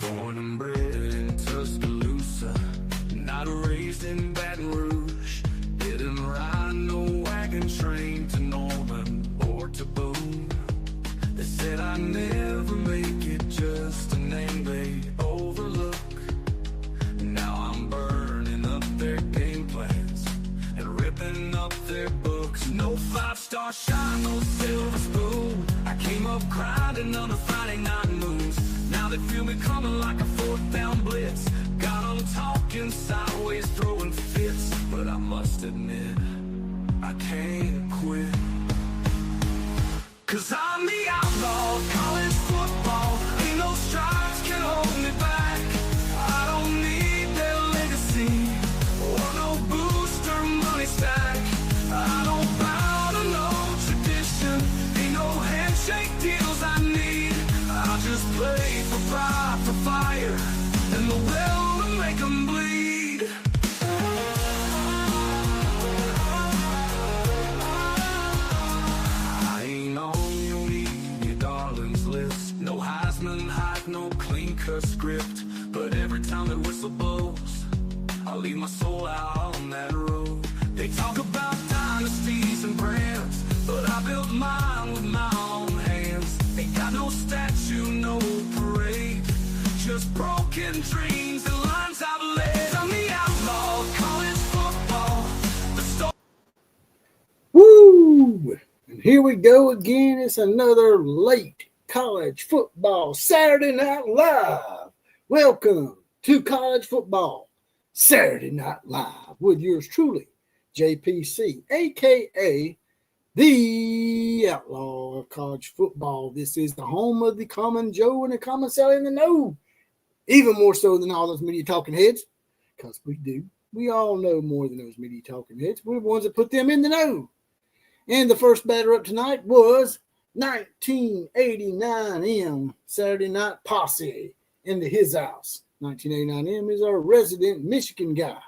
Born and bred in Tuscaloosa, not raised in Baton Rouge. Didn't ride no wagon train to Norman or to Boone. They said I'd never make it, just a name they overlook. Now I'm burning up their game plans and ripping up their books. No 5-star shine, no silver spoon. I came up grinding on a Friday night moves. Now they feel me coming like a 4th down blitz. Got them talking sideways, throwing fits. But I must admit, I can't quit. 'Cause I'm the outlaw of college football. Ain't no stripes can hold me back. I don't need their legacy or no booster money stack. I don't bow to no tradition. Ain't no handshake deals I need. I just play for pride, for fire, and the will to make them bleed. I ain't on your media darlings list. No Heisman hype, no clean-cut script. But every time that whistle blows, I leave my soul out on that road. They talk about dynasties and brands, but I built mine with my own hands. Ain't got no statue, no parade, just broken dreams and lines I've led. I'm the outlaw of college football. Woo! And here we go again. It's another late college football Saturday Night Live. Welcome to College Football Saturday Night Live with yours truly, JPC, a.k.a. the outlaw of college football. This is the home of the common Joe and the common Sally in the know. Even more so than all those media talking heads, because we do. We all know more than those media talking heads. We're the ones that put them in the know. And the first batter up tonight was 1989M Saturday Night Posse into his house. 1989M is our resident Michigan guy.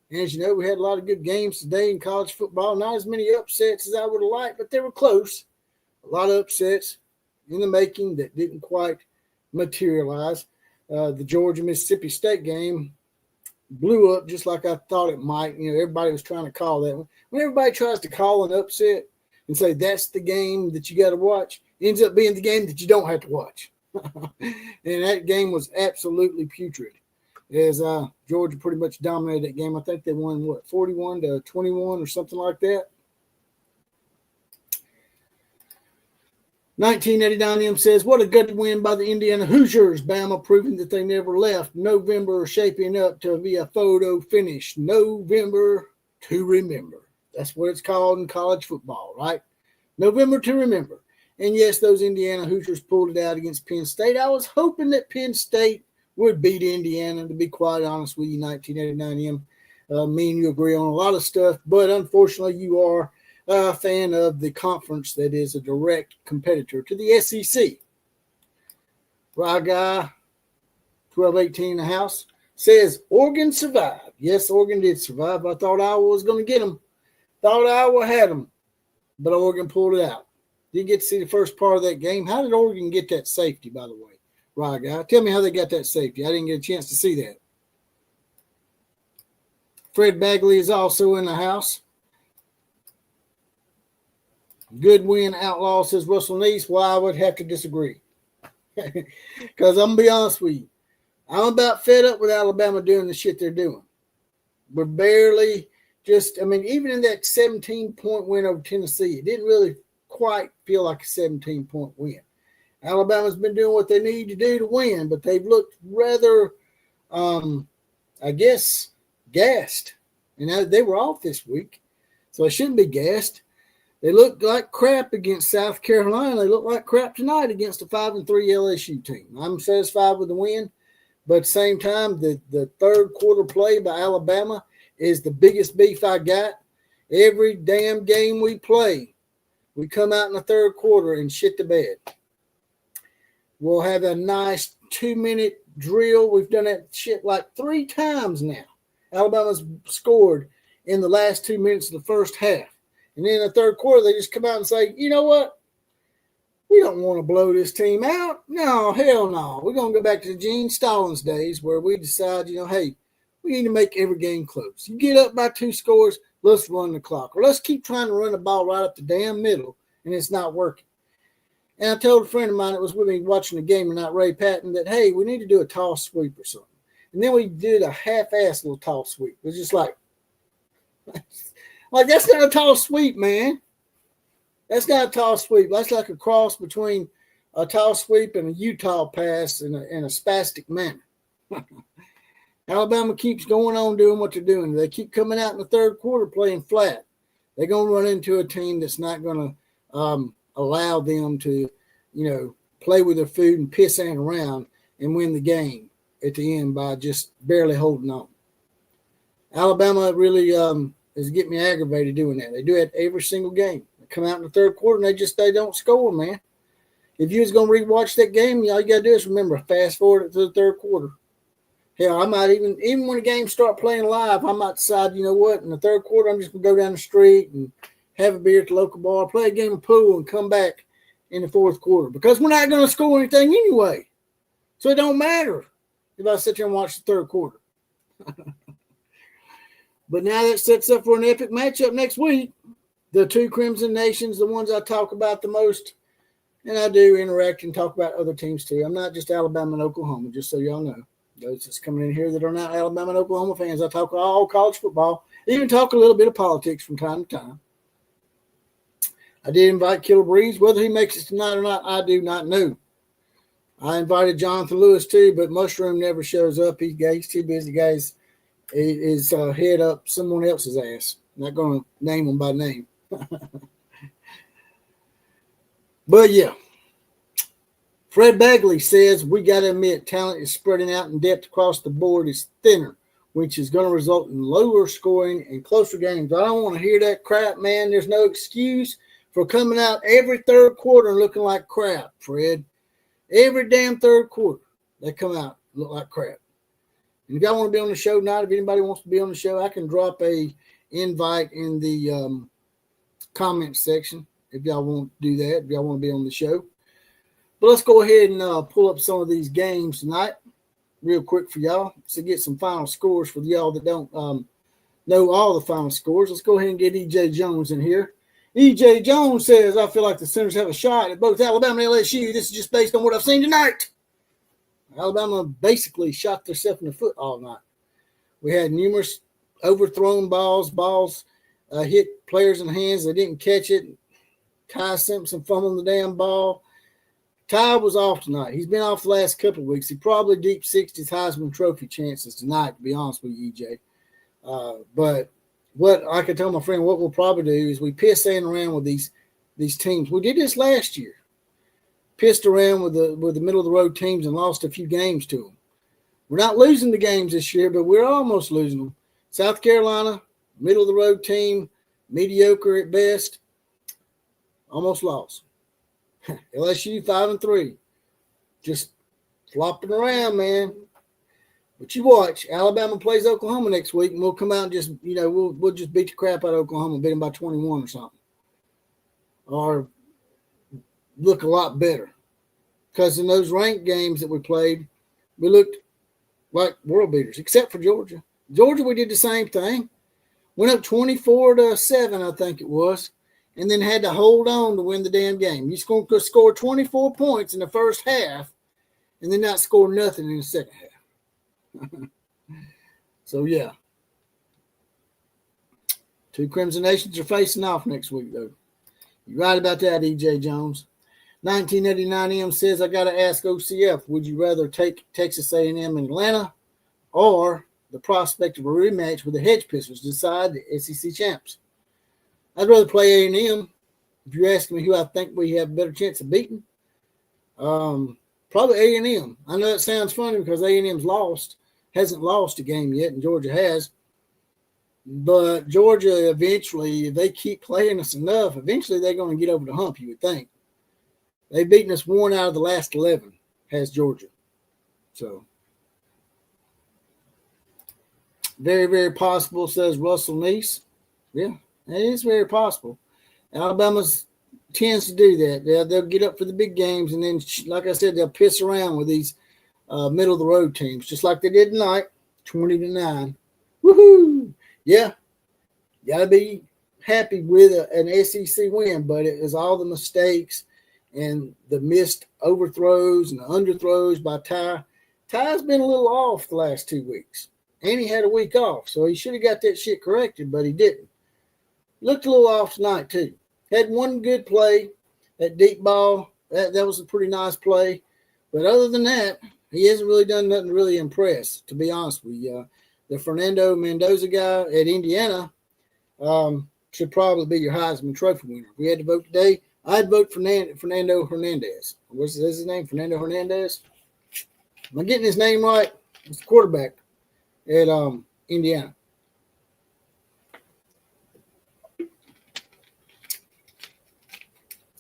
And as you know, we had a lot of good games today in college football. Not as many upsets as I would have liked, but they were close. A lot of upsets in the making that didn't quite materialize. The Georgia-Mississippi State game blew up just like I thought it might. You know, everybody was trying to call that one. When everybody tries to call an upset and say that's the game that you got to watch, it ends up being the game that you don't have to watch. And that game was absolutely putrid. As Georgia pretty much dominated that game. I think they won, 41-21 or something like that. 1989M says, what a good win by the Indiana Hoosiers. Bama proving that they never left. November shaping up to be a photo finish. November to remember. That's what it's called in college football, right? November to remember. And yes, those Indiana Hoosiers pulled it out against Penn State. I was hoping that Penn State would beat Indiana, to be quite honest with you, 1989M. Me and you agree on a lot of stuff, but unfortunately you are a fan of the conference that is a direct competitor to the SEC. Right guy, 1218 in the house, says Oregon survived. Yes, Oregon did survive. I thought Iowa was going to get them. Thought Iowa had them, but Oregon pulled it out. Didn't get to see the first part of that game. How did Oregon get that safety, by the way? Right guy, tell me how they got that safety. I didn't get a chance to see that. Fred Bagley is also in the house. Good win, Outlaw, says Russell Neese. Well, I would have to disagree. Because I'm going to be honest with you. I'm about fed up with Alabama doing the shit they're doing. We're barely even in that 17-point win over Tennessee, it didn't really quite feel like a 17-point win. Alabama's been doing what they need to do to win, but they've looked rather, gassed. And they were off this week, so they shouldn't be gassed. They looked like crap against South Carolina. They look like crap tonight against a 5-3 LSU team. I'm satisfied with the win, but at the same time, the third quarter play by Alabama is the biggest beef I got. Every damn game we play, we come out in the third quarter and shit the bed. We'll have a nice 2-minute drill. We've done that shit like 3 times now. Alabama's scored in the last 2 minutes of the first half. And then in the third quarter, they just come out and say, you know what? We don't want to blow this team out. No, hell no. We're going to go back to the Gene Stallings days where we decide, hey, we need to make every game close. You get up by 2 scores, let's run the clock. Or let's keep trying to run the ball right up the damn middle, and it's not working. And I told a friend of mine that was with me watching the game tonight, Ray Patton, that, hey, we need to do a toss sweep or something. And then we did a half-ass little toss sweep. It was just like that's not a toss sweep, man. That's not a toss sweep. That's like a cross between a toss sweep and a Utah pass in a spastic manner. Alabama keeps going on doing what they're doing. They keep coming out in the third quarter playing flat. They're going to run into a team that's not going to allow them to, play with their food and piss around and win the game at the end by just barely holding on. Alabama really is getting me aggravated doing that. They do it every single game. They come out in the third quarter and they don't score, man. If you was going to rewatch that game, all you got to do is remember, fast forward it to the third quarter. Hell, I might even when the games start playing live, I might decide, you know what, in the third quarter, I'm just going to go down the street and have a beer at the local bar, play a game of pool, and come back in the fourth quarter because we're not going to score anything anyway. So it don't matter if I sit there and watch the third quarter. But now that sets up for an epic matchup next week. The two Crimson Nations, the ones I talk about the most, and I do interact and talk about other teams too. I'm not just Alabama and Oklahoma, just so y'all know. Those that's coming in here that are not Alabama and Oklahoma fans, I talk all college football, even talk a little bit of politics from time to time. I did invite Killer Breeze. Whether he makes it tonight or not, I do not know. I invited Jonathan Lewis too, but Mushroom never shows up. He's too busy, guys. His head up someone else's ass. Not going to name him by name. But yeah. Fred Bagley says we got to admit talent is spreading out and depth across the board is thinner, which is going to result in lower scoring and closer games. I don't want to hear that crap, man. There's no excuse for coming out every third quarter and looking like crap, Fred. Every damn third quarter, they come out and look like crap. And if y'all want to be on the show tonight, if anybody wants to be on the show, I can drop a invite in the comments section if y'all want to do that, if y'all want to be on the show. But let's go ahead and pull up some of these games tonight real quick for y'all to get some final scores for y'all that don't know all the final scores. Let's go ahead and get E.J. Jones in here. E.J. Jones says, I feel like the Sooners have a shot at both Alabama and LSU. This is just based on what I've seen tonight. Alabama basically shot themselves in the foot all night. We had numerous overthrown balls hit players in the hands. They didn't catch it. Ty Simpson fumbled the damn ball. Ty was off tonight. He's been off the last couple of weeks. He probably deep sixed his Heisman Trophy chances tonight, to be honest with you, EJ. But what I can tell my friend, what we'll probably do is we piss around with these teams. We did this last year. Pissed around with the middle of the road teams and lost a few games to them. We're not losing the games this year, but we're almost losing them. South Carolina, middle of the road team, mediocre at best, almost lost. LSU 5-3, just flopping around, man. But you watch, Alabama plays Oklahoma next week, and we'll come out and just, we'll just beat the crap out of Oklahoma, beat them by 21 or something, or look a lot better. Because in those ranked games that we played, we looked like world beaters, except for Georgia. Georgia, we did the same thing. Went up 24-7, I think it was, and then had to hold on to win the damn game. You could score 24 points in the first half and then not score nothing in the second half. So, yeah. Two Crimson Nations are facing off next week, though. You're right about that, E.J. Jones. 1989M says, I got to ask OCF, would you rather take Texas A&M in Atlanta or the prospect of a rematch with the Hedge Pistols to decide the SEC champs? I'd rather play A&M. If you're asking me who I think we have a better chance of beating, probably A&M. I know it sounds funny because A&M's hasn't lost a game yet, and Georgia has. But Georgia eventually, if they keep playing us enough, eventually they're going to get over the hump, you would think. They've beaten us 1 out of the last 11, has Georgia. So, very, very possible, says Russell Neese. Yeah, it is very possible. Alabama's tends to do that. They'll get up for the big games, and then, like I said, they'll piss around with these middle of the road teams, just like they did tonight, 20-9. Woohoo! Yeah, gotta be happy with an SEC win, but it was all the mistakes and the missed overthrows and the underthrows by Ty. Ty's been a little off the last 2 weeks, and he had a week off, so he should have got that shit corrected, but he didn't. Looked a little off tonight too. Had one good play, that deep ball. That was a pretty nice play, but other than that, he hasn't really done nothing to really impress, to be honest with you. The Fernando Mendoza guy at Indiana should probably be your Heisman Trophy winner. If we had to vote today, I'd vote for Fernando Hernandez. What's his name? Fernando Hernandez? Am I getting his name right? It's the quarterback at Indiana.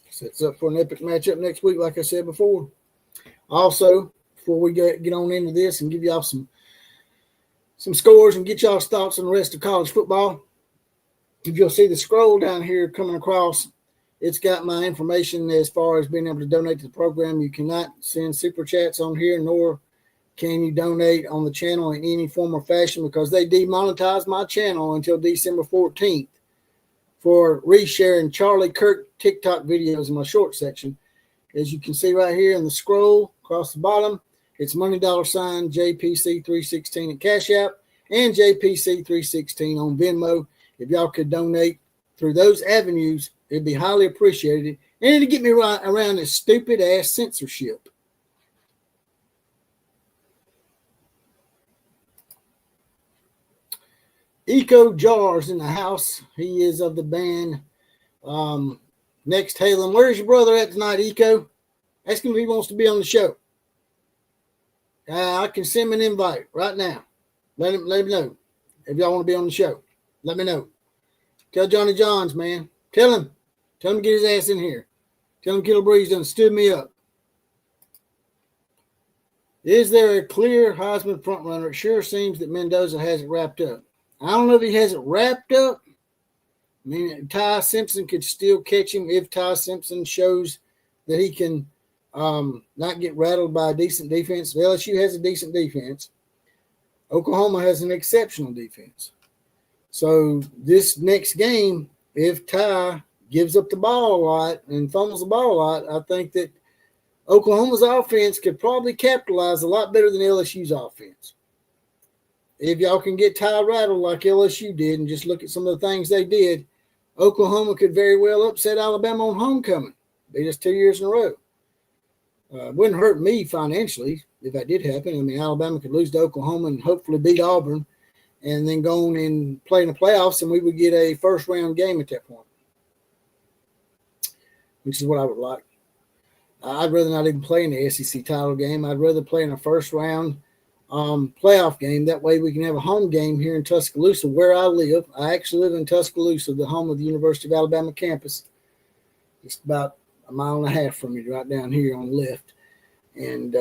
Sets up for an epic matchup next week, like I said before. Also, before we get on into this and give y'all some scores and get y'all's thoughts on the rest of college football, if you'll see the scroll down here coming across, it's got my information as far as being able to donate to the program. You cannot send super chats on here, nor can you donate on the channel in any form or fashion, because they demonetized my channel until December 14th for resharing Charlie Kirk TikTok videos in my short section. As you can see right here in the scroll across the bottom, it's money $sign JPC316 at Cash App and JPC316 on Venmo. If y'all could donate through those avenues, it'd be highly appreciated. And it'd get me right around this stupid ass censorship. Eco Jars in the house. He is of the band Next Halen. Where's your brother at tonight, Eco? Ask him if he wants to be on the show. I can send him an invite right now. Let him know. If y'all want to be on the show, let me know. Tell Johnny Johns, man. Tell him to get his ass in here. Tell him Killer Breeze done stood me up. Is there a clear Heisman frontrunner? It sure seems that Mendoza has it wrapped up. I don't know if he has it wrapped up. I mean, Ty Simpson could still catch him if Ty Simpson shows that he can not get rattled by a decent defense. LSU has a decent defense. Oklahoma has an exceptional defense. So this next game, if Ty gives up the ball a lot and fumbles the ball a lot, I think that Oklahoma's offense could probably capitalize a lot better than LSU's offense. If y'all can get Ty rattled like LSU did and just look at some of the things they did, Oklahoma could very well upset Alabama on homecoming. Beat us 2 years in a row. It wouldn't hurt me financially if that did happen. I mean, Alabama could lose to Oklahoma and hopefully beat Auburn and then go on and play in the playoffs, and we would get a first-round game at that point, which is what I would like. I'd rather not even play in the SEC title game. I'd rather play in a first-round playoff game. That way we can have a home game here in Tuscaloosa where I live. I actually live in Tuscaloosa, the home of the University of Alabama campus. Just about a mile and a half from me, right down here on the left. And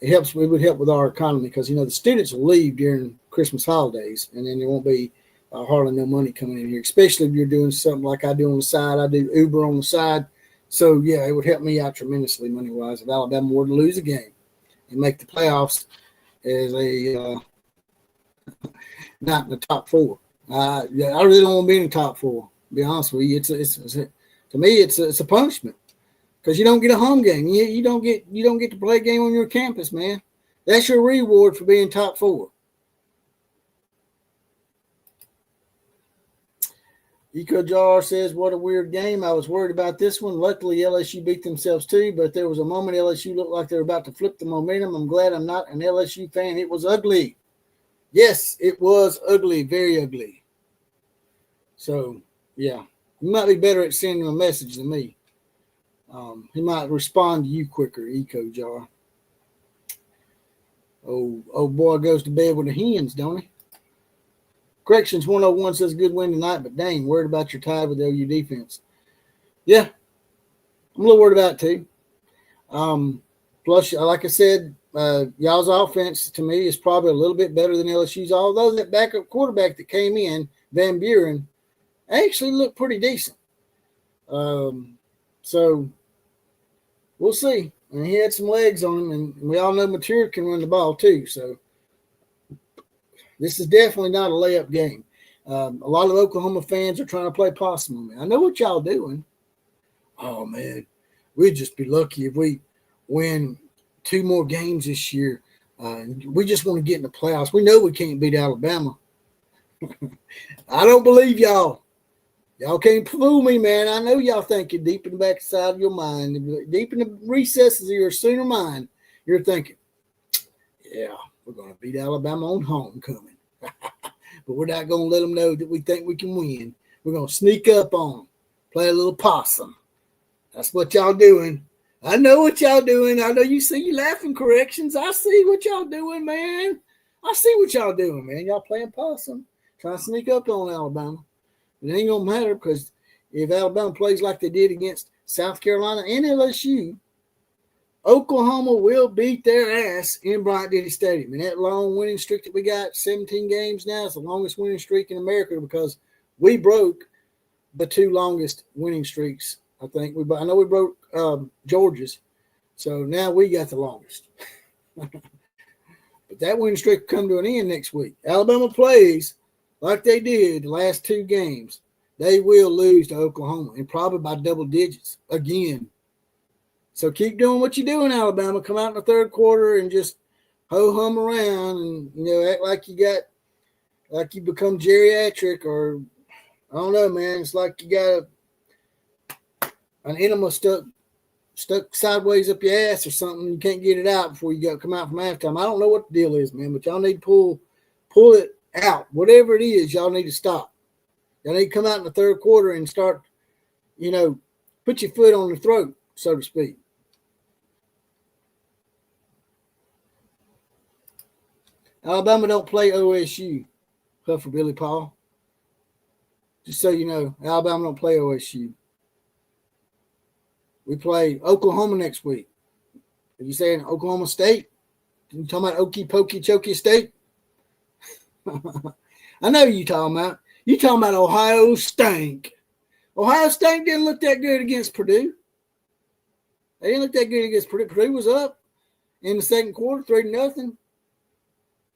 it would help with our economy because, the students will leave during Christmas holidays, and then there won't be hardly no money coming in here, especially if you're doing something like I do on the side. I do Uber on the side. So, yeah, it would help me out tremendously money-wise if Alabama were to lose a game and make the playoffs as a not in the top four. I really don't want to be in the top four, to be honest with you. To me, it's a punishment because you don't get a home game. You don't get to play a game on your campus, man. That's your reward for being top four. Eco Jar says, what a weird game. I was worried about this one. Luckily, LSU beat themselves too, but there was a moment LSU looked like they were about to flip the momentum. I'm glad I'm not an LSU fan. It was ugly. Yes, it was ugly, very ugly. So, yeah, he might be better at sending a message than me. He might respond to you quicker, Eco Jar. Oh, boy goes to bed with the hens, don't he? Corrections 101 says good win tonight, but dang, worried about your tie with the OU defense. Yeah, I'm a little worried about it too. Plus, like I said, y'all's offense to me is probably a little bit better than LSU's, although that backup quarterback that came in, Van Buren, actually looked pretty decent. So we'll see. And he had some legs on him, and we all know Mature can run the ball too. So this is definitely not a layup game. A lot of Oklahoma fans are trying to play possum on me. I know what y'all doing. Oh, man, we'd just be lucky if we win 2 more games this year. We just want to get in the playoffs. We know we can't beat Alabama. I don't believe y'all. Y'all can't fool me, man. I know y'all thinking deep in the backside of your mind, deep in the recesses of your sooner mind, you're thinking, yeah, we're going to beat Alabama on homecoming. But we're not going to let them know that we think we can win. We're going to sneak up on them, play a little possum. That's what y'all doing. I know what y'all doing. I know you see you laughing corrections. I see what y'all doing, man. I see what y'all doing, man. Y'all playing possum, trying to sneak up on Alabama. It ain't going to matter because if Alabama plays like they did against South Carolina and LSU, Oklahoma will beat their ass in Bryant-Denny Stadium. And that long winning streak that we got, 17 games now, is the longest winning streak in America because we broke the 2 longest winning streaks. I think I know we broke Georgia's, so now we got the longest. But that winning streak will come to an end next week. Alabama plays like they did the last 2 games. They will lose to Oklahoma, and probably by double digits again. So keep doing what you're doing, Alabama. Come out in the third quarter and just ho-hum around and, act like you become geriatric or, I don't know, man. It's like you got an enema stuck sideways up your ass or something. You can't get it out before you come out from halftime. I don't know what the deal is, man, but y'all need to pull it out. Whatever it is, y'all need to stop. Y'all need to come out in the third quarter and start, put your foot on the throat, so to speak. Alabama don't play OSU, Huffer Billy Paul. Just so you know, Alabama don't play OSU. We play Oklahoma next week. Are you saying Oklahoma State? You talking about Okie Pokey Chokey State? I know you talking about. You talking about Ohio State. Ohio State didn't look that good against Purdue. They didn't look that good against Purdue. Purdue was up in the second quarter, 3-0.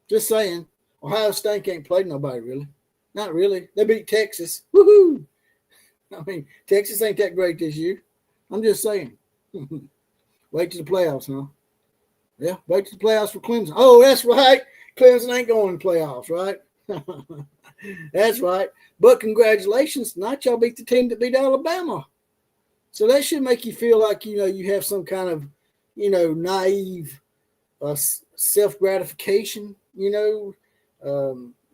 Just saying. Ohio State ain't played nobody, really. Not really. They beat Texas. Woohoo! I mean, Texas ain't that great this year. I'm just saying. Wait to the playoffs, huh? Yeah, wait to the playoffs for Clemson. Oh, that's right. Clemson ain't going to playoffs, right? That's right. But congratulations. Tonight y'all beat the team that beat Alabama. So that should make you feel like, you have some kind of, naive self-gratification,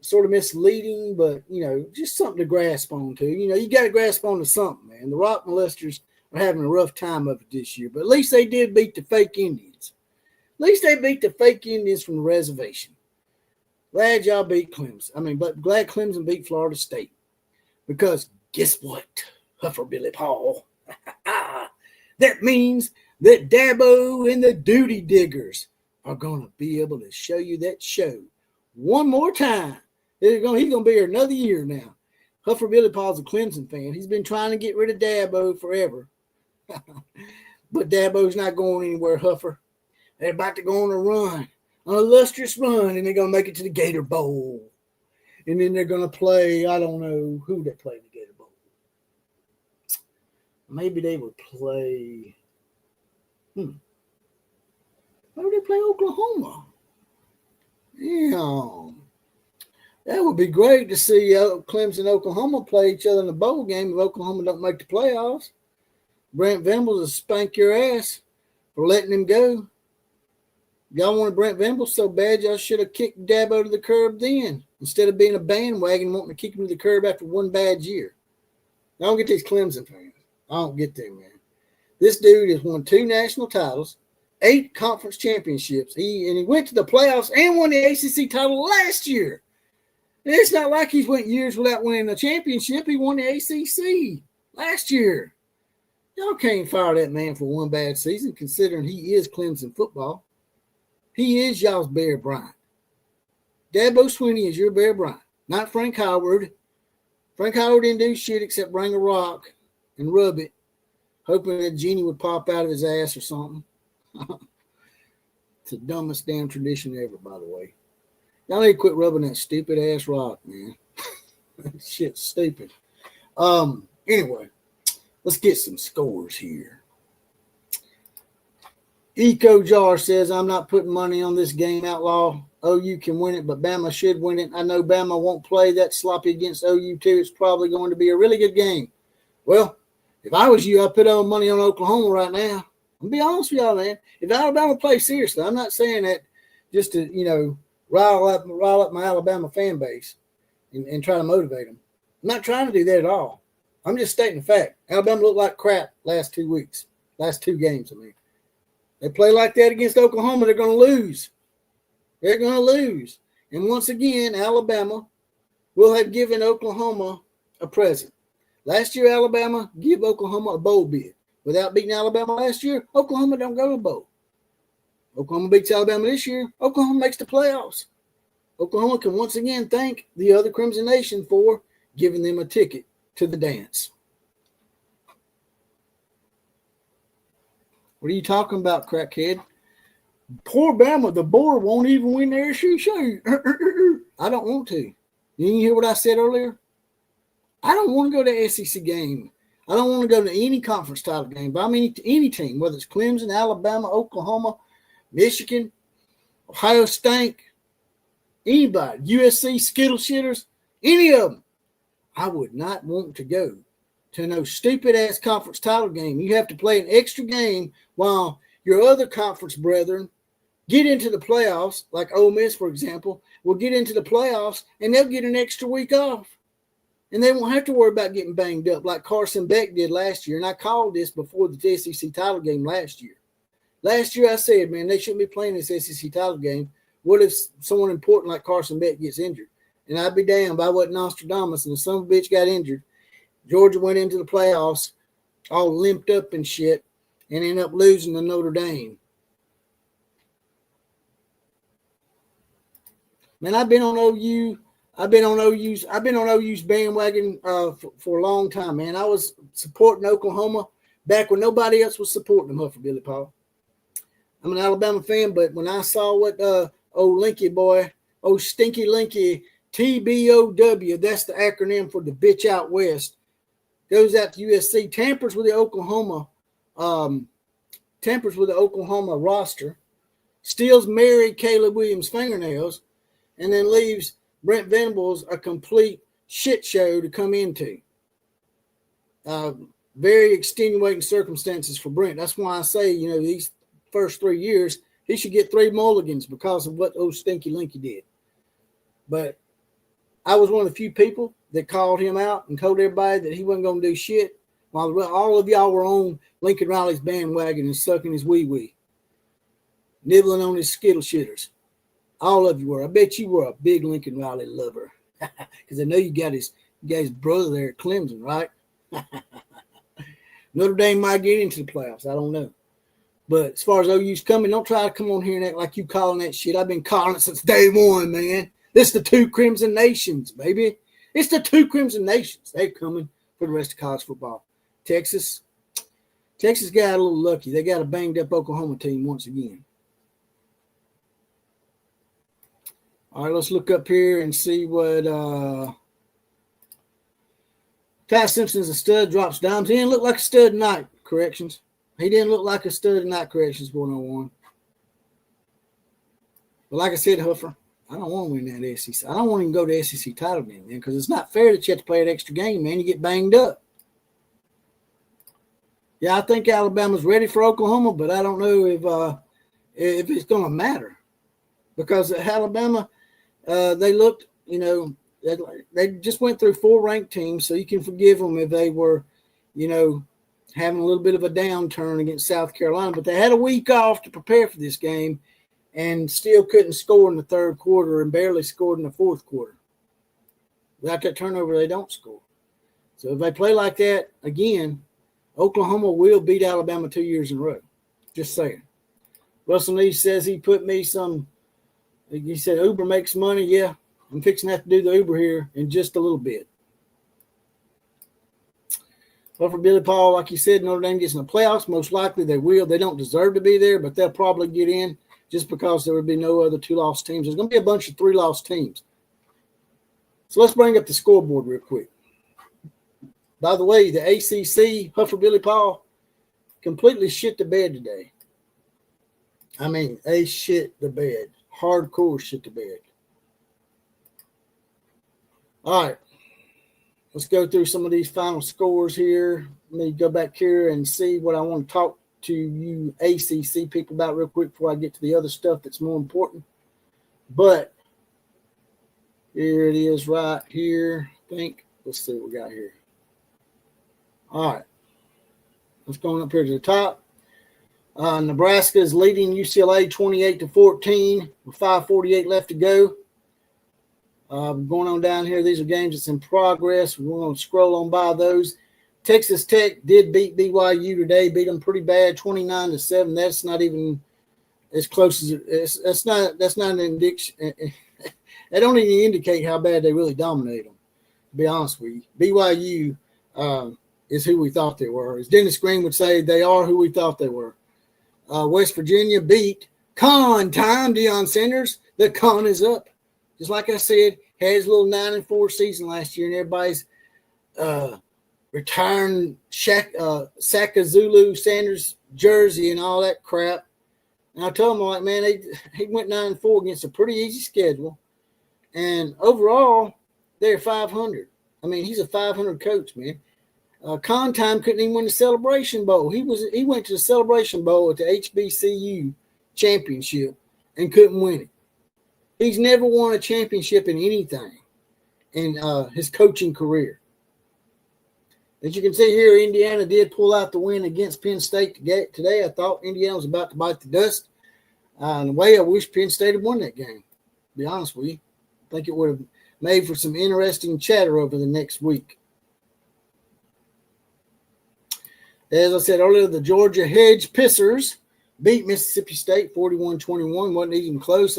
sort of misleading, but, just something to grasp onto. You got to grasp onto something, man. The rock molesters are having a rough time of it this year, but at least they did beat the fake Indians. At least they beat the fake Indians from the reservation. Glad y'all beat Clemson. But glad Clemson beat Florida State. Because guess what, Huffer Billy Paul? That means that Dabo and the Duty Diggers are going to be able to show you that show one more time. He's going to be here another year now. Huffer Billy Paul's a Clemson fan. He's been trying to get rid of Dabo forever. But Dabo's not going anywhere, Huffer. They're about to go on a run, an illustrious run, and they're going to make it to the Gator Bowl. And then they're going to play, I don't know who they play in the Gator Bowl. Maybe they would play, maybe they play Oklahoma. Yeah. That would be great to see Clemson and Oklahoma play each other in a bowl game if Oklahoma don't make the playoffs. Brent Venables will spank your ass for letting him go. Y'all wanted Brent Venables so bad, y'all should have kicked Dabo to the curb then, instead of being a bandwagon wanting to kick him to the curb after one bad year. I don't get these Clemson fans. I don't get them, man. This dude has won 2 national titles, 8 conference championships. He went to the playoffs and won the ACC title last year. And it's not like he's went years without winning a championship. He won the ACC last year. Y'all can't fire that man for one bad season, considering he is Clemson football. He is y'all's Bear Bryant. Dabo Swinney is your Bear Bryant, not Frank Howard. Frank Howard didn't do shit except bring a rock and rub it hoping that genie would pop out of his ass or something. It's the dumbest damn tradition ever, by the way. Y'all need to quit rubbing that stupid ass rock, man. Shit's stupid. Anyway, let's get some scores here. Eco Jar says, I'm not putting money on this game, Outlaw. OU can win it, but Bama should win it. I know Bama won't play that sloppy against OU too. It's probably going to be a really good game. Well, if I was you, I'd put on money on Oklahoma right now. I'm be honest with y'all, man. If Alabama plays seriously, I'm not saying that just to, rile up my Alabama fan base and try to motivate them. I'm not trying to do that at all. I'm just stating the fact. Alabama looked like crap last 2 weeks, last 2 games, I mean. They play like that against Oklahoma, they're going to lose. They're going to lose. And once again, Alabama will have given Oklahoma a present. Last year, Alabama gave Oklahoma a bowl bid. Without beating Alabama last year, Oklahoma don't go to bowl. Oklahoma beats Alabama this year, Oklahoma makes the playoffs. Oklahoma can once again thank the other Crimson Nation for giving them a ticket to the dance. What are you talking about, crackhead? Poor Bama, the board won't even win their SEC. I don't want to. You didn't hear what I said earlier? I don't want to go to the SEC game. I don't want to go to any conference title game. But I mean, any team, whether it's Clemson, Alabama, Oklahoma, Michigan, Ohio State, anybody, USC, Skittle Shitters, any of them, I would not want to go to no stupid-ass conference title game. You have to play an extra game while your other conference brethren get into the playoffs, like Ole Miss, for example, will get into the playoffs, and they'll get an extra week off. And they won't have to worry about getting banged up like Carson Beck did last year. And I called this before the SEC title game last year. Last year I said, man, they shouldn't be playing this SEC title game. What if someone important like Carson Beck gets injured? And I'd be damned if I wasn't Nostradamus and the son of a bitch got injured. Georgia went into the playoffs all limped up and shit and ended up losing to Notre Dame. Man, I've been on OU. I've been on OU's bandwagon for a long time, man. I was supporting Oklahoma back when nobody else was supporting them, Huffer Billy Paul. I'm an Alabama fan, but when I saw what old Linky boy, old Stinky Linky, TBOW, that's the acronym for the bitch out west, goes out to USC, tampers with the Oklahoma roster, steals Mary Caleb Williams' fingernails, and then leaves Brent Venables a complete shit show to come into. Very extenuating circumstances for Brent. That's why I say, these first 3 years, he should get 3 mulligans because of what old Stinky Linky did. But I was one of the few people that called him out and told everybody that he wasn't going to do shit while all of y'all were on Lincoln Riley's bandwagon and sucking his wee-wee, nibbling on his Skittle Shitters. All of you were. I bet you were a big Lincoln Riley lover because I know you got his brother there at Clemson, right? Notre Dame might get into the playoffs. I don't know. But as far as OU's coming, don't try to come on here and act like you calling that shit. I've been calling it since day one, man. It's the 2 Crimson Nations, baby. It's the 2 Crimson Nations. They're coming for the rest of college football. Texas got a little lucky. They got a banged-up Oklahoma team once again. All right, let's look up here and see what Ty Simpson's a stud, drops dimes. He didn't look like a stud tonight, corrections. He didn't look like a stud tonight, corrections 101. But like I said, Huffer, I don't want to win that SEC. I don't want to even go to SEC title game, man, because it's not fair that you have to play an extra game, man. You get banged up. Yeah, I think Alabama's ready for Oklahoma, but I don't know if it's going to matter. Because Alabama, they looked, they just went through 4 ranked teams, so you can forgive them if they were, having a little bit of a downturn against South Carolina. But they had a week off to prepare for this game and still couldn't score in the third quarter and barely scored in the fourth quarter. Without that turnover, they don't score. So if they play like that again, Oklahoma will beat Alabama 2 years in a row. Just saying. Russell Lee says he put me some – he said Uber makes money. Yeah, I'm fixing to have to do the Uber here in just a little bit. But for Billy Paul, like you said, Notre Dame gets in the playoffs. Most likely they will. They don't deserve to be there, but they'll probably get in just because there would be no other 2-loss teams. There's going to be a bunch of 3-loss teams. So let's bring up the scoreboard real quick. By the way, the ACC, Huffer Billy Paul, completely shit the bed today. I mean, they shit the bed. Hardcore shit the bed. All right. Let's go through some of these final scores here. Let me go back here and see what I want to talk to you ACC people about real quick before I get to the other stuff that's more important. But here it is right here, I think. Let's see what we got here. All right. Let's go on up here to the top. Nebraska is leading UCLA 28-14 with 5:48 left to go. Going on down here, these are games that's in progress. We're going to scroll on by those. Texas Tech did beat BYU today, beat them pretty bad, 29-7. That's not even as close as it. That's not an indication. That don't even indicate how bad they really dominate them, to be honest with you. BYU is who we thought they were. As Dennis Green would say, they are who we thought they were. West Virginia beat con time Deion Sanders. The con is up. Just like I said, had his little 9-4 season last year, and everybody's retiring Saka Zulu Sanders jersey and all that crap. And I told him, I'm like, man, he went 9-4 against a pretty easy schedule. And overall, they're 500. I mean, he's a 500 coach, man. Con time couldn't even win the Celebration Bowl. He went to the Celebration Bowl at the HBCU championship and couldn't win it. He's never won a championship in anything in his coaching career. As you can see here, Indiana did pull out the win against Penn State today. I thought Indiana was about to bite the dust. In a way, I wish Penn State had won that game, to be honest with you. I think it would have made for some interesting chatter over the next week. As I said earlier, the Georgia Hedge Pissers beat Mississippi State 41-21. Wasn't even close.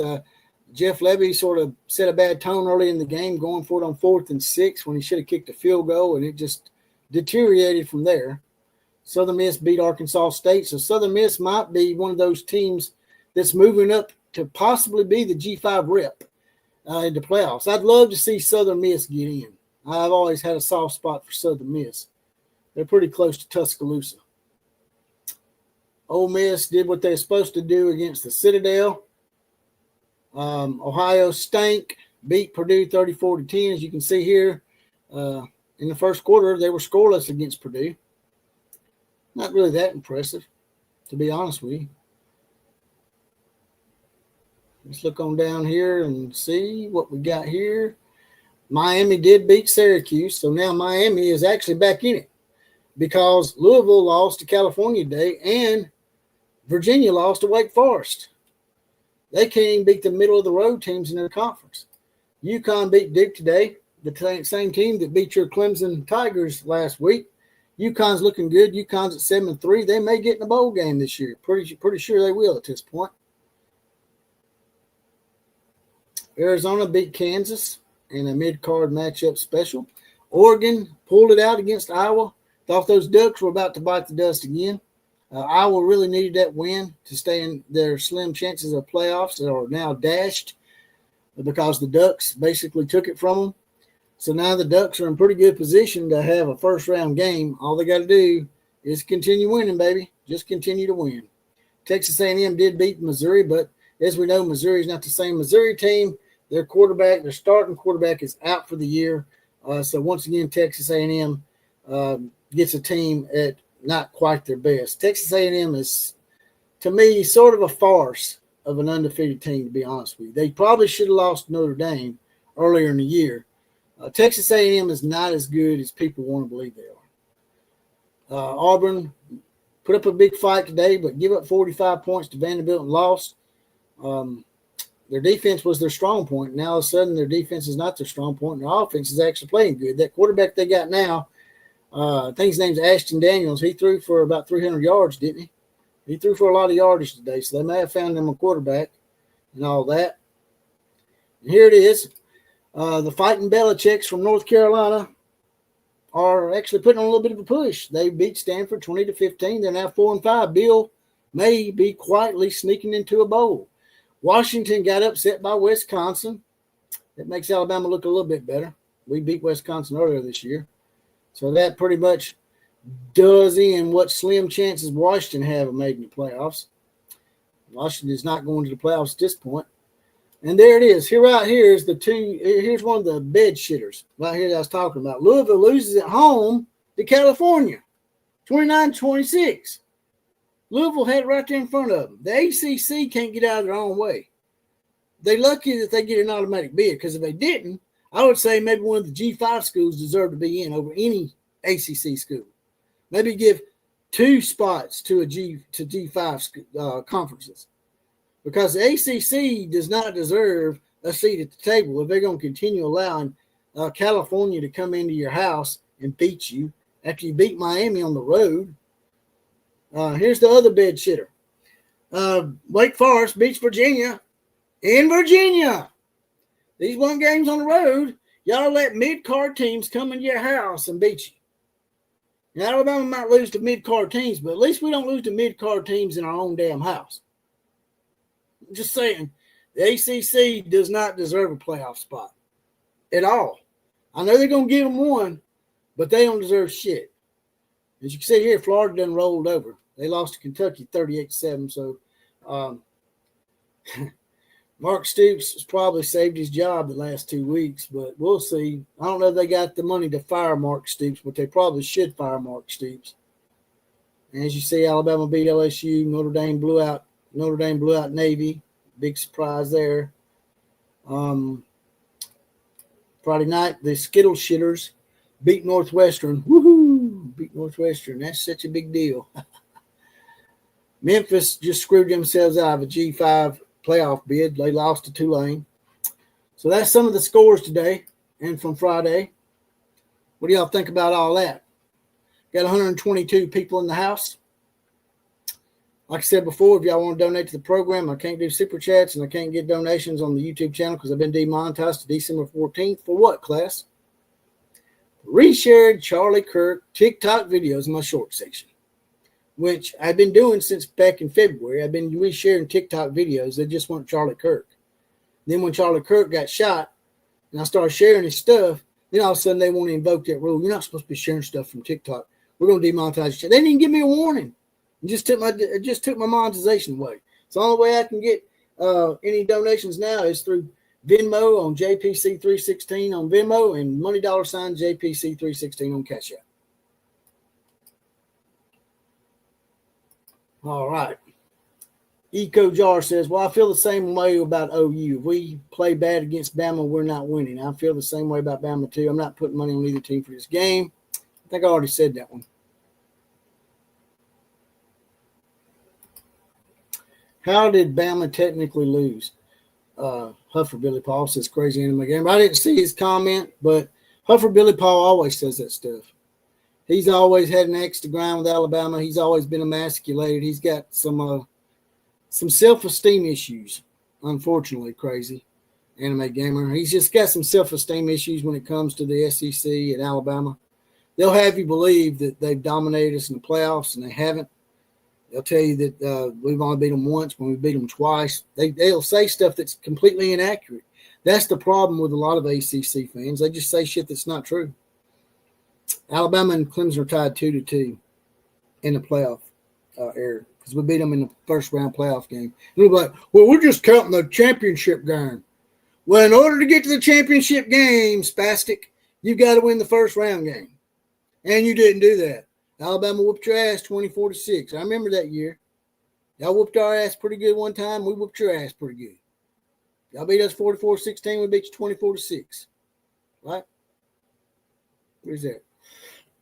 Jeff Levy sort of set a bad tone early in the game, going for it on 4th and 6 when he should have kicked a field goal, and it just deteriorated from there. Southern Miss beat Arkansas State, so Southern Miss might be one of those teams that's moving up to possibly be the G5 rep in the playoffs. I'd love to see Southern Miss get in. I've always had a soft spot for Southern Miss. They're pretty close to Tuscaloosa. Ole Miss did what they're supposed to do against the Citadel. Ohio State beat Purdue 34-10. As you can see here, in the first quarter, they were scoreless against Purdue. Not really that impressive, to be honest with you. Let's look on down here and see what we got here. Miami did beat Syracuse, so now Miami is actually back in it because Louisville lost to California today and Virginia lost to Wake Forest. They can't even beat the middle-of-the-road teams in their conference. UConn beat Duke today, the same team that beat your Clemson Tigers last week. UConn's looking good. UConn's at 7-3. They may get in a bowl game this year. Pretty sure they will at this point. Arizona beat Kansas in a mid-card matchup special. Oregon pulled it out against Iowa. Thought those Ducks were about to bite the dust again. Iowa really needed that win to stay in their slim chances of playoffs that are now dashed because the Ducks basically took it from them. So now the Ducks are in pretty good position to have a first-round game. All they got to do is continue winning, baby. Just continue to win. Texas A&M did beat Missouri, but as we know, Missouri is not the same Missouri team. Their starting quarterback is out for the year. So once again, Texas A&M gets a team at not quite their best. Texas A&M is, to me, sort of a farce of an undefeated team, to be honest with you. They probably should have lost Notre Dame earlier in the year. Texas A&M is not as good as people want to believe they are. Auburn put up a big fight today, but give up 45 points to Vanderbilt and lost. Their defense was their strong point. Now all of a sudden their defense is not their strong point, and their offense is actually playing good. That quarterback they got now, I think his name's Ashton Daniels. He threw for about 300 yards, didn't he? He threw for a lot of yardage today, so they may have found him a quarterback and all that. And here it is. The Fighting Belichicks from North Carolina are actually putting on a little bit of a push. They beat Stanford 20-15. They're now 4-5. Bill may be quietly sneaking into a bowl. Washington got upset by Wisconsin. That makes Alabama look a little bit better. We beat Wisconsin earlier this year. So that pretty much does in what slim chances Washington have of making the playoffs. Washington is not going to the playoffs at this point. And there it is. Here's one of the bed shitters right here that I was talking about. Louisville loses at home to California, 29-26. Louisville had it right there in front of them. The ACC can't get out of their own way. They're lucky that they get an automatic bid, because if they didn't, I would say maybe one of the G5 schools deserve to be in over any ACC school. Maybe give 2 spots to G5 conferences, because the ACC does not deserve a seat at the table if they're going to continue allowing California to come into your house and beat you after you beat Miami on the road. Here's the other bed shitter. Wake Forest beats Virginia in Virginia. These 1 games on the road, y'all let mid-card teams come into your house and beat you. Now, Alabama might lose to mid-card teams, but at least we don't lose to mid-card teams in our own damn house. I'm just saying, the ACC does not deserve a playoff spot at all. I know they're going to give them one, but they don't deserve shit. As you can see here, Florida done rolled over. They lost to Kentucky 38-7. So Mark Stoops has probably saved his job the last 2 weeks, but we'll see. I don't know if they got the money to fire Mark Stoops, but they probably should fire Mark Stoops. And as you see, Alabama beat LSU. Notre Dame blew out Navy. Big surprise there. Friday night, the Skittle Shitters beat Northwestern. Woohoo! Beat Northwestern. That's such a big deal. Memphis just screwed themselves out of a G5 playoff bid. They lost to Tulane. So that's some of the scores today and from Friday. What do y'all think about all that? Got 122 people in the house. Like I said before, if y'all want to donate to the program, I can't do super chats and I can't get donations on the YouTube channel because I've been demonetized to December 14th. For what, class? Reshared Charlie Kirk TikTok videos in my short section, which I've been doing since back in February. I've been resharing TikTok videos. They just weren't Charlie Kirk. Then when Charlie Kirk got shot and I started sharing his stuff, then all of a sudden they want to invoke that rule. You're not supposed to be sharing stuff from TikTok. We're going to demonetize you. They didn't even give me a warning. It just took my monetization away. So the only way I can get any donations now is through Venmo on JPC316 on Venmo and money $ JPC316 on Cash App. All right. Eco Jar says, well, I feel the same way about OU. If we play bad against Bama, we're not winning. I feel the same way about Bama, too. I'm not putting money on either team for this game. I think I already said that one. How did Bama technically lose? Huffer Billy Paul says crazy anime game. I didn't see his comment, but Huffer Billy Paul always says that stuff. He's always had an axe to grind with Alabama. He's always been emasculated. He's got some self-esteem issues, unfortunately, crazy anime gamer. He's just got some self-esteem issues when it comes to the SEC and Alabama. They'll have you believe that they've dominated us in the playoffs, and they haven't. They'll tell you that we've only beat them once when we beat them twice. They'll say stuff that's completely inaccurate. That's the problem with a lot of ACC fans. They just say shit that's not true. Alabama and Clemson are tied 2-2 in the playoff era because we beat them in the first round playoff game. And we're like, well, we're just counting the championship game. Well, in order to get to the championship game, spastic, you've got to win the first round game. And you didn't do that. Alabama whooped your ass 24-6. I remember that year. Y'all whooped our ass pretty good one time. We whooped your ass pretty good. Y'all beat us 44-16. We beat you 24-6. Right? Where's that?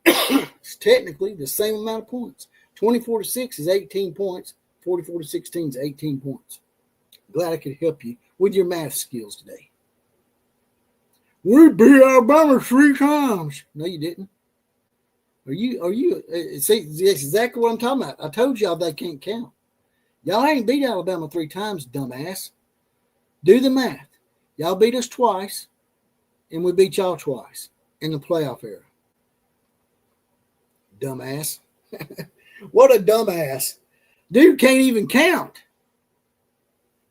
It's technically the same amount of points. 24-6 is 18 points. 44-16 is 18 points. Glad I could help you with your math skills today. We beat Alabama 3 times. No, you didn't. Are you? See, that's exactly what I'm talking about. I told y'all they can't count. Y'all ain't beat Alabama 3 times, dumbass. Do the math. Y'all beat us twice, and we beat y'all twice in the playoff era. dumbass. What a dumbass. Dude can't even count.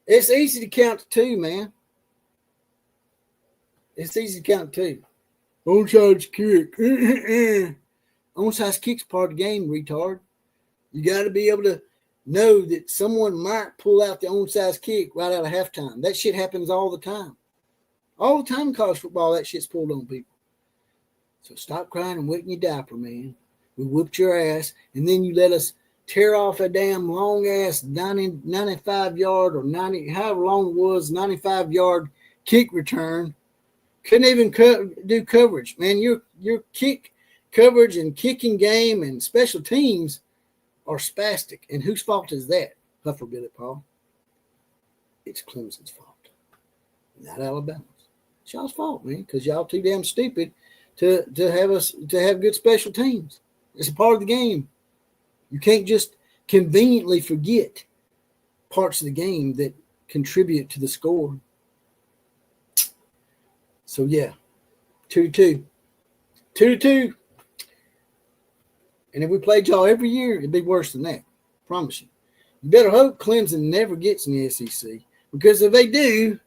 It's easy to count to 2, man. It's easy to count to 2. Onside kick. Onside kick's part of the game, retard. You got to be able to know that someone might pull out the onside kick right out of halftime. That shit happens all the time. All the time in college football, that shit's pulled on people. So stop crying and wetting your diaper, man. We whooped your ass, and then you let us tear off a damn long-ass 95-yard or 90, however long it was, 95-yard kick return. Couldn't even do coverage. Man, your kick coverage and kicking game and special teams are spastic. And whose fault is that? Puffer Billy Paul. It's Clemson's fault, not Alabama's. It's y'all's fault, man, because y'all too damn stupid to have good special teams. It's a part of the game. You can't just conveniently forget parts of the game that contribute to the score. So, yeah, 2-2. 2-2. And if we played y'all every year, it'd be worse than that. I promise you. You better hope Clemson never gets in the SEC. Because if they do,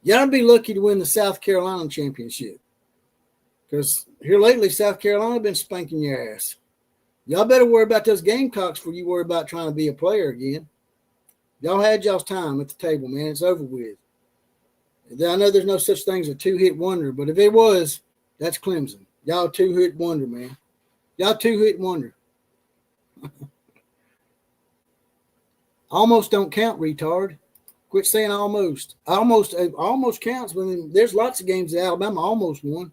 y'all be lucky to win the South Carolina championship. Because here lately, South Carolina been spanking your ass. Y'all better worry about those Gamecocks before you worry about trying to be a player again. Y'all had y'all's time at the table, man. It's over with. I know there's no such thing as a 2-hit wonder, but if it was, that's Clemson. Y'all 2-hit wonder, man. Y'all 2-hit wonder. Almost don't count, retard. Quit saying almost. Almost counts when there's lots of games that Alabama almost won.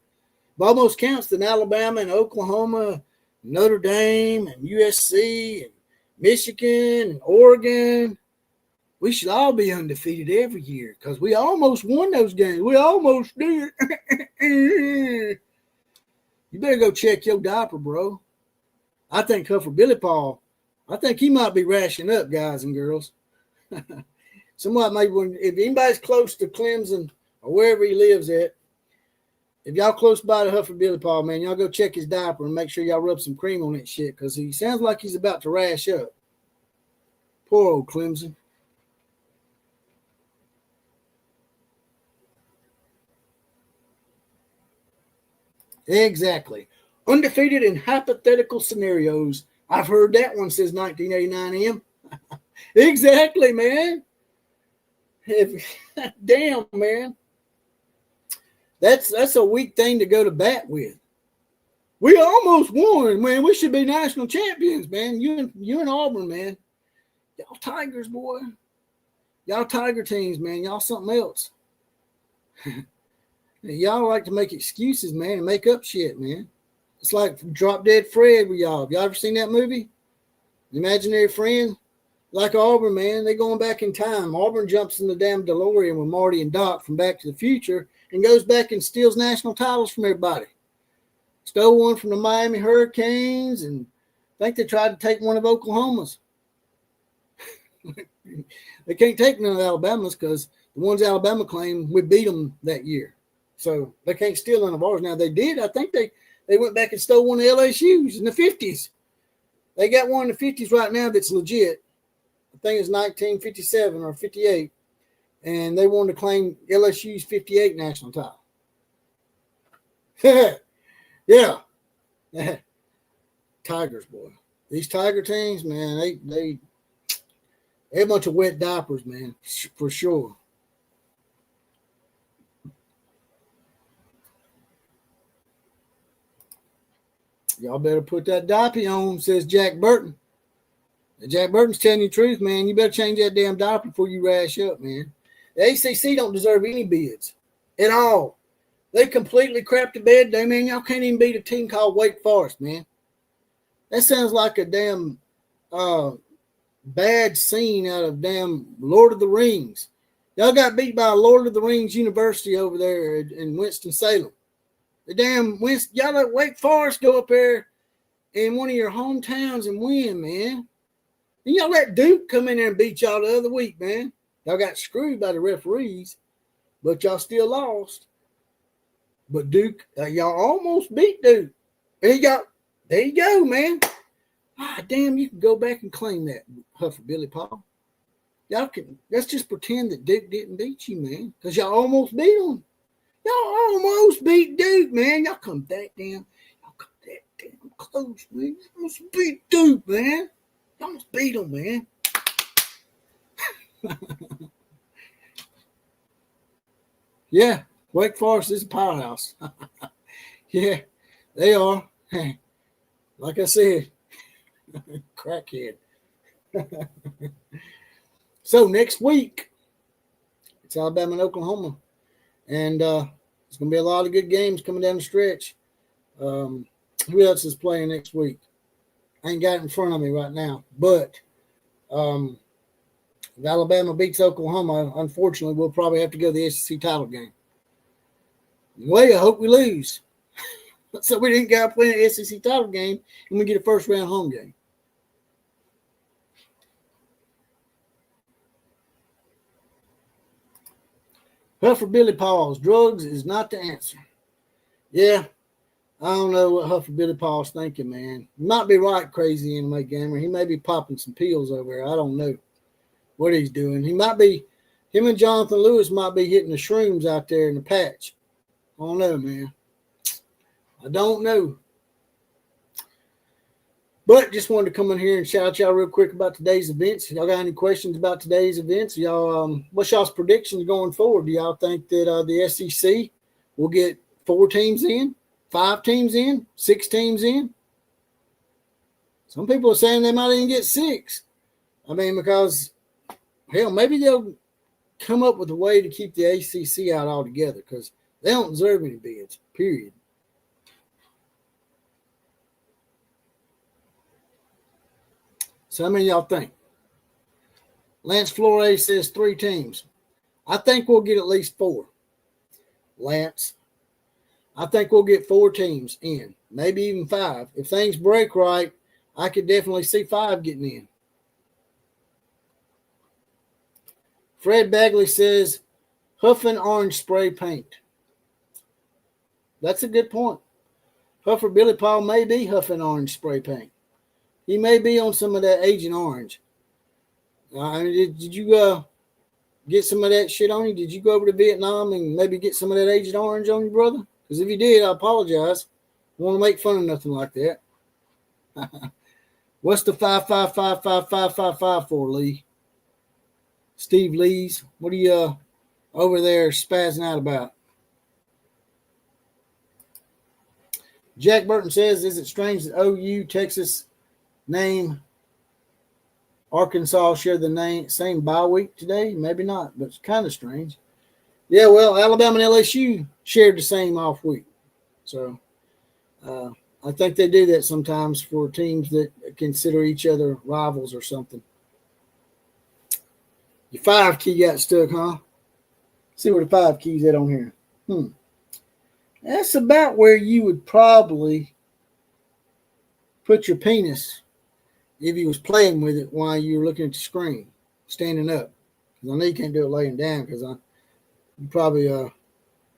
But almost counts that Alabama and Oklahoma, Notre Dame and USC and Michigan and Oregon. We should all be undefeated every year because we almost won those games. We almost did. You better go check your diaper, bro. I think Huffer Billy Paul, I think he might be rationing up, guys and girls. Somebody maybe if anybody's close to Clemson or wherever he lives at, if y'all close by to Huffer Billy Paul, man, y'all go check his diaper and make sure y'all rub some cream on that shit because he sounds like he's about to rash up. Poor old Clemson. Exactly. Undefeated in hypothetical scenarios. I've heard that one since 1989 M. Exactly, man. Damn, man. That's a weak thing to go to bat with. We almost won, man. We should be national champions, man. You and Auburn, man. Y'all Tigers, boy. Y'all Tiger teams, man. Y'all something else. Y'all like to make excuses, man, and make up shit, man. It's like Drop Dead Fred with y'all. Have y'all ever seen that movie? Imaginary Friend? Like Auburn, man. They going back in time. Auburn jumps in the damn DeLorean with Marty and Doc from Back to the Future and goes back and steals national titles from everybody. Stole one from the Miami Hurricanes, and I think they tried to take one of Oklahoma's. They can't take none of Alabama's because the ones Alabama claim we beat them that year. So they can't steal none of ours. Now, they did. I think they went back and stole one of LSU's in the 50s. They got one in the 50s right now that's legit. I think it's 1957 or 58. And they wanted to claim LSU's 58 national title. Yeah. Tigers, boy. These Tiger teams, man, they're a bunch of wet diapers, man, for sure. Y'all better put that diaper on, says Jack Burton. And Jack Burton's telling you the truth, man. You better change that damn diaper before you rash up, man. The ACC don't deserve any bids at all. They completely crapped the bed, man. Y'all can't even beat a team called Wake Forest, man. That sounds like a damn bad scene out of damn Lord of the Rings. Y'all got beat by a Lord of the Rings university over there in Winston-Salem. The damn y'all let Wake Forest go up there in one of your hometowns and win, man. And y'all let Duke come in there and beat y'all the other week, man. Y'all got screwed by the referees, but y'all still lost. But Duke, y'all almost beat Duke. And There you go, man. Ah, damn, you can go back and claim that, Huffer Billy Paul. Y'all can, let's just pretend that Duke didn't beat you, man, because y'all almost beat them. Y'all almost beat Duke, man. Y'all come that damn close, man. You almost beat Duke, man. You almost beat them, man. Yeah, Wake Forest is a powerhouse. Yeah, they are. Like I said, crackhead. So next week, it's Alabama and Oklahoma. And there's going to be a lot of good games coming down the stretch. Who else is playing next week? I ain't got it in front of me right now. But if Alabama beats Oklahoma, unfortunately, we'll probably have to go to the SEC title game. Well, I hope we lose. So we didn't get to play an SEC title game and we get a first-round home game. Huffer Billy Paul's drugs is not the answer. Yeah, I don't know what Huffer Billy Paul's thinking, man. He might be right, crazy anime gamer. He may be popping some pills over there. I don't know what he's doing. He might be, him and Jonathan Lewis might be hitting the shrooms out there in the patch. I don't know, man. I don't know. But just wanted to come in here and shout out y'all real quick about today's events. Y'all got any questions about today's events? Y'all, what's y'all's predictions going forward? Do y'all think that the SEC will get 4 teams in, 5 teams in, 6 teams in? Some people are saying they might even get 6. I mean, because, hell, maybe they'll come up with a way to keep the ACC out altogether because they don't deserve any bids, period. So how many y'all think? Lance Flores says 3 teams. I think we'll get at least 4. Lance, I think we'll get 4 teams in, maybe even 5. If things break right, I could definitely see 5 getting in. Fred Bagley says huffing orange spray paint. That's a good point. Huffer Billy Paul may be huffing orange spray paint. He may be on some of that Agent Orange. Did you get some of that shit on you? Did you go over to Vietnam and maybe get some of that Agent Orange on you, brother? Because if you did, I apologize. I want to make fun of nothing like that. What's the 5555555 for, Lee? Steve Lees, what are you over there spazzing out about? Jack Burton says, is it strange that OU, Texas, name Arkansas share the same bye week today? Maybe not, but it's kind of strange. Yeah, well, Alabama and LSU shared the same off week. So I think they do that sometimes for teams that consider each other rivals or something. Your 5 key got stuck, huh? See where the 5 key's at on here. That's about where you would probably put your penis if you was playing with it while you were looking at the screen, standing up. Because I know you can't do it laying down because you probably, I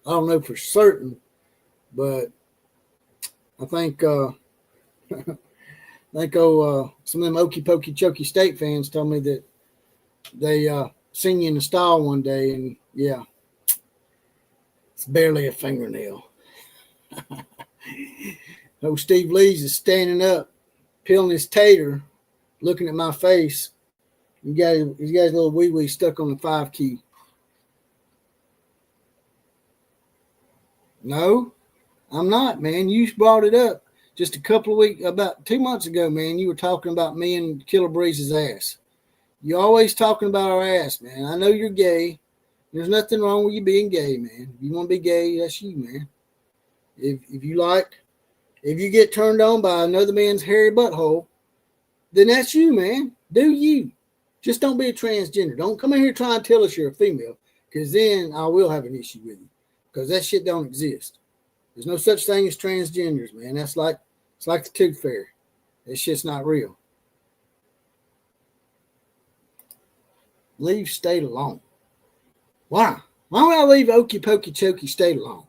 don't know for certain, but I think some of them Okie Pokey Chokey State fans told me that they seen you in the stall one day, and yeah, it's barely a fingernail. Oh, Steve Lees is standing up, peeling his tater, looking at my face. He's got his little wee-wee stuck on the 5 key. No, I'm not, man. You brought it up just a couple of weeks, about 2 months ago, man. You were talking about me and Killer Breeze's ass. You're always talking about our ass, man. I know you're gay. There's nothing wrong with you being gay, man. If you want to be gay, that's you, man. If you get turned on by another man's hairy butthole, then that's you, man. Do you. Just don't be a transgender. Don't come in here trying to tell us you're a female, because then I will have an issue with you, because that shit don't exist. There's no such thing as transgenders, man. It's like the tooth fairy. That shit's not real. Leave state alone. Why? Why would I leave Okie Pokey Chokey State alone?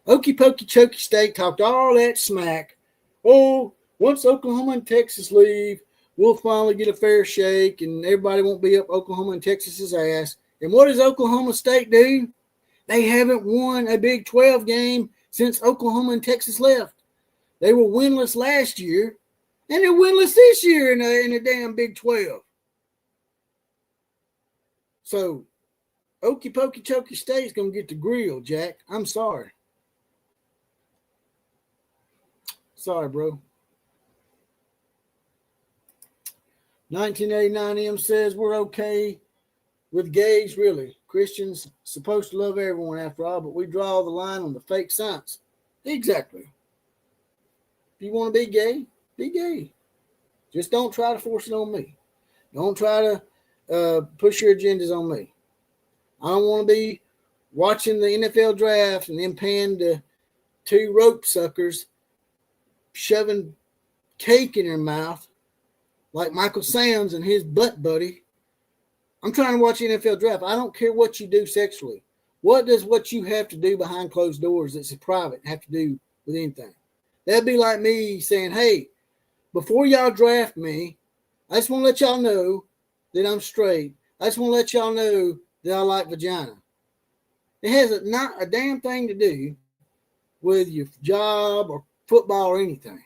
Okie Pokey Chokey State talked all that smack oh, once Oklahoma and Texas leave, we'll finally get a fair shake and everybody won't be up Oklahoma and Texas's ass. And what does Oklahoma State do? They haven't won a Big 12 game since Oklahoma and Texas left. They were winless last year, and they're winless this year in a damn Big 12. So, Okie Pokey Chokey State's going to get the grill, Jack. I'm sorry. Sorry, bro. 1989 M says we're okay with gays, really. Christians supposed to love everyone after all, but we draw the line on the fake science. Exactly. If you want to be gay, be gay. Just don't try to force it on me. Don't try to push your agendas on me. I don't want to be watching the NFL draft and then paying the two rope suckers shoving cake in their mouth like Michael Sam's and his butt buddy. I'm trying to watch the NFL draft. I don't care what you do sexually. What does what you have to do behind closed doors that's private have to do with anything? That'd be like me saying, hey, before y'all draft me, I just want to let y'all know that I'm straight. I just want to let y'all know that I like vagina. It has not a damn thing to do with your job or football or anything.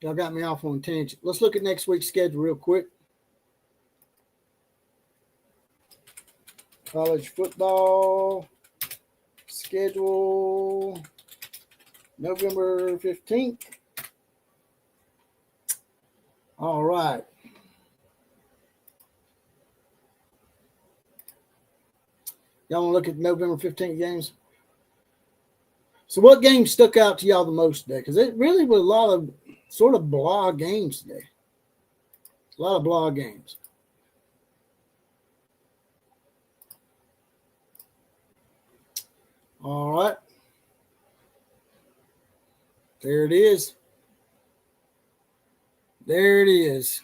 Y'all got me off on a tangent. Let's look at next week's schedule real quick. College football schedule, November 15th. All right. Y'all want to look at November 15th games? So what games stuck out to y'all the most today? Because it really was a lot of sort of blah games today. A lot of blah games. All right. There it is. There it is.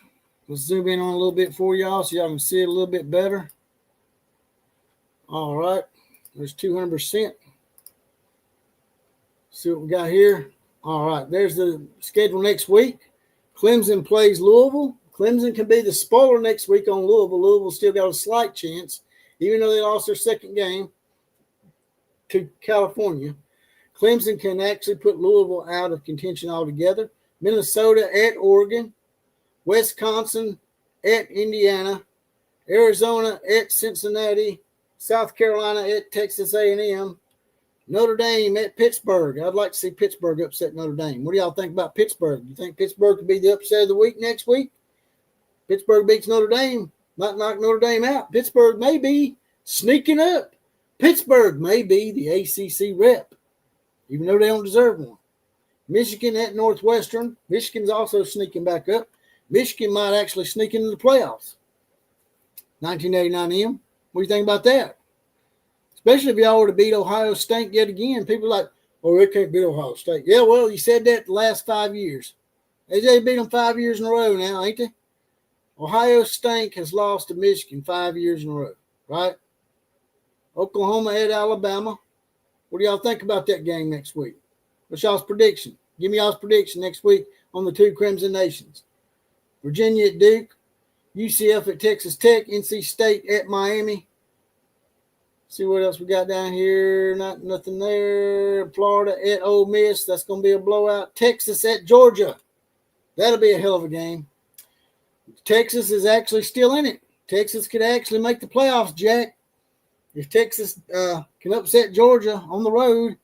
Let's zoom in on a little bit for y'all so y'all can see it a little bit better. All right. There's 200%. See what we got here. All right. There's the schedule next week. Clemson plays Louisville. Clemson can be the spoiler next week on Louisville. Louisville still got a slight chance, even though they lost their second game to California. Clemson can actually put Louisville out of contention altogether. Minnesota at Oregon, Wisconsin at Indiana, Arizona at Cincinnati, South Carolina at Texas A&M, Notre Dame at Pittsburgh. I'd like to see Pittsburgh upset Notre Dame. What do y'all think about Pittsburgh? Do you think Pittsburgh could be the upset of the week next week? Pittsburgh beats Notre Dame, might knock Notre Dame out. Pittsburgh may be sneaking up. Pittsburgh may be the ACC rep, even though they don't deserve one. Michigan at Northwestern. Michigan's also sneaking back up. Michigan might actually sneak into the playoffs. 1989 M. What do you think about that? Especially if y'all were to beat Ohio State yet again. People are like, oh, they can't beat Ohio State. Yeah, well, you said that the last 5 years. They beat them 5 years in a row now, ain't they? Ohio State has lost to Michigan 5 years in a row, right? Oklahoma at Alabama. What do y'all think about that game next week? What's y'all's prediction? Give me y'all's prediction next week on the two Crimson Nations. Virginia at Duke, UCF at Texas Tech, NC State at Miami. See what else we got down here. Nothing there. Florida at Ole Miss. That's going to be a blowout. Texas at Georgia. That'll be a hell of a game. Texas is actually still in it. Texas could actually make the playoffs, Jack. If Texas can upset Georgia on the road,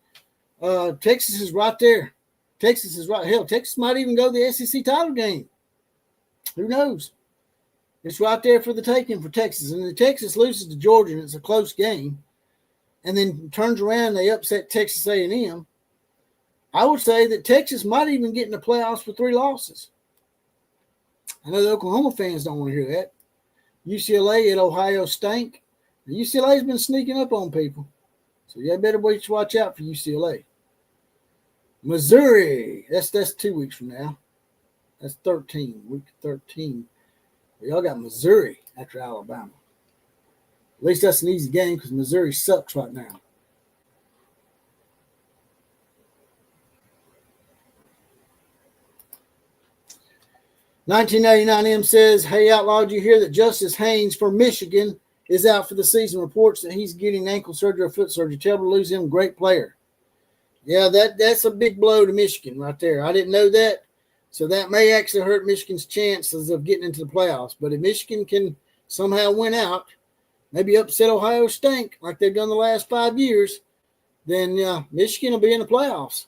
Texas is right there. Texas is right. Hell, Texas might even go to the SEC title game. Who knows? It's right there for the taking for Texas. And if Texas loses to Georgia and it's a close game, and then turns around and they upset Texas A&M, I would say that Texas might even get in the playoffs with 3 losses. I know the Oklahoma fans don't want to hear that. UCLA at Ohio State. UCLA's been sneaking up on people. So you better watch out for UCLA. Missouri. That's 2 weeks from now. That's 13. Week 13. Y'all got Missouri after Alabama. At least that's an easy game because Missouri sucks right now. 1989M says, hey, Outlaw, did you hear that Justice Haynes from Michigan is out for the season? Reports that he's getting ankle surgery or foot surgery. Tell to lose him. Great player. Yeah, that's a big blow to Michigan right there. I didn't know that. So that may actually hurt Michigan's chances of getting into the playoffs. But if Michigan can somehow win out, maybe upset Ohio State like they've done the last 5 years, then Michigan will be in the playoffs.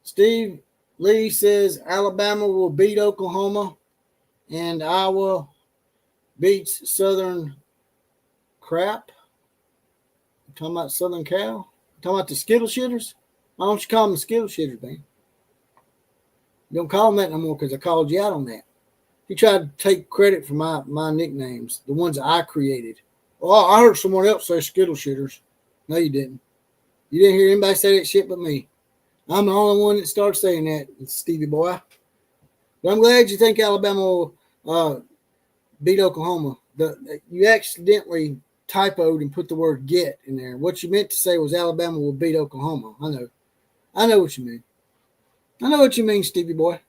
Steve Lee says Alabama will beat Oklahoma and Iowa beats Southern crap. You talking about Southern Cal? You talking about the Skittle Shitters? Why don't you call them the Skittle Shitters, man? You don't call them that no more because I called you out on that. You tried to take credit for my nicknames, the ones I created. Oh, I heard someone else say Skittle Shitters. No, you didn't. You didn't hear anybody say that shit but me. I'm the only one that started saying that, Stevie boy. But I'm glad you think Alabama will beat Oklahoma. You accidentally typoed and put the word get in there. What you meant to say was Alabama will beat Oklahoma. I know what you mean. I know what you mean, Stevie boy.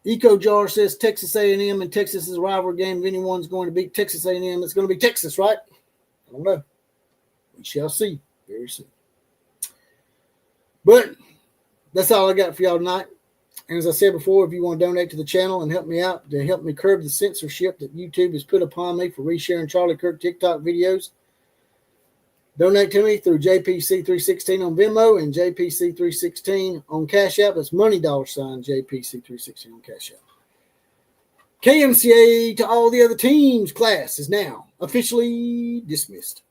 Eco Jar says Texas A&M and Texas is a rivalry game. If anyone's going to beat Texas A&M, it's going to be Texas, right? I don't know. We shall see very soon. But that's all I got for y'all tonight. And as I said before, if you want to donate to the channel and help me out to help me curb the censorship that YouTube has put upon me for resharing Charlie Kirk TikTok videos, donate to me through JPC316 on Venmo and JPC316 on Cash App. It's money $ JPC316 on Cash App. KMCA to all the other teams class is now officially dismissed.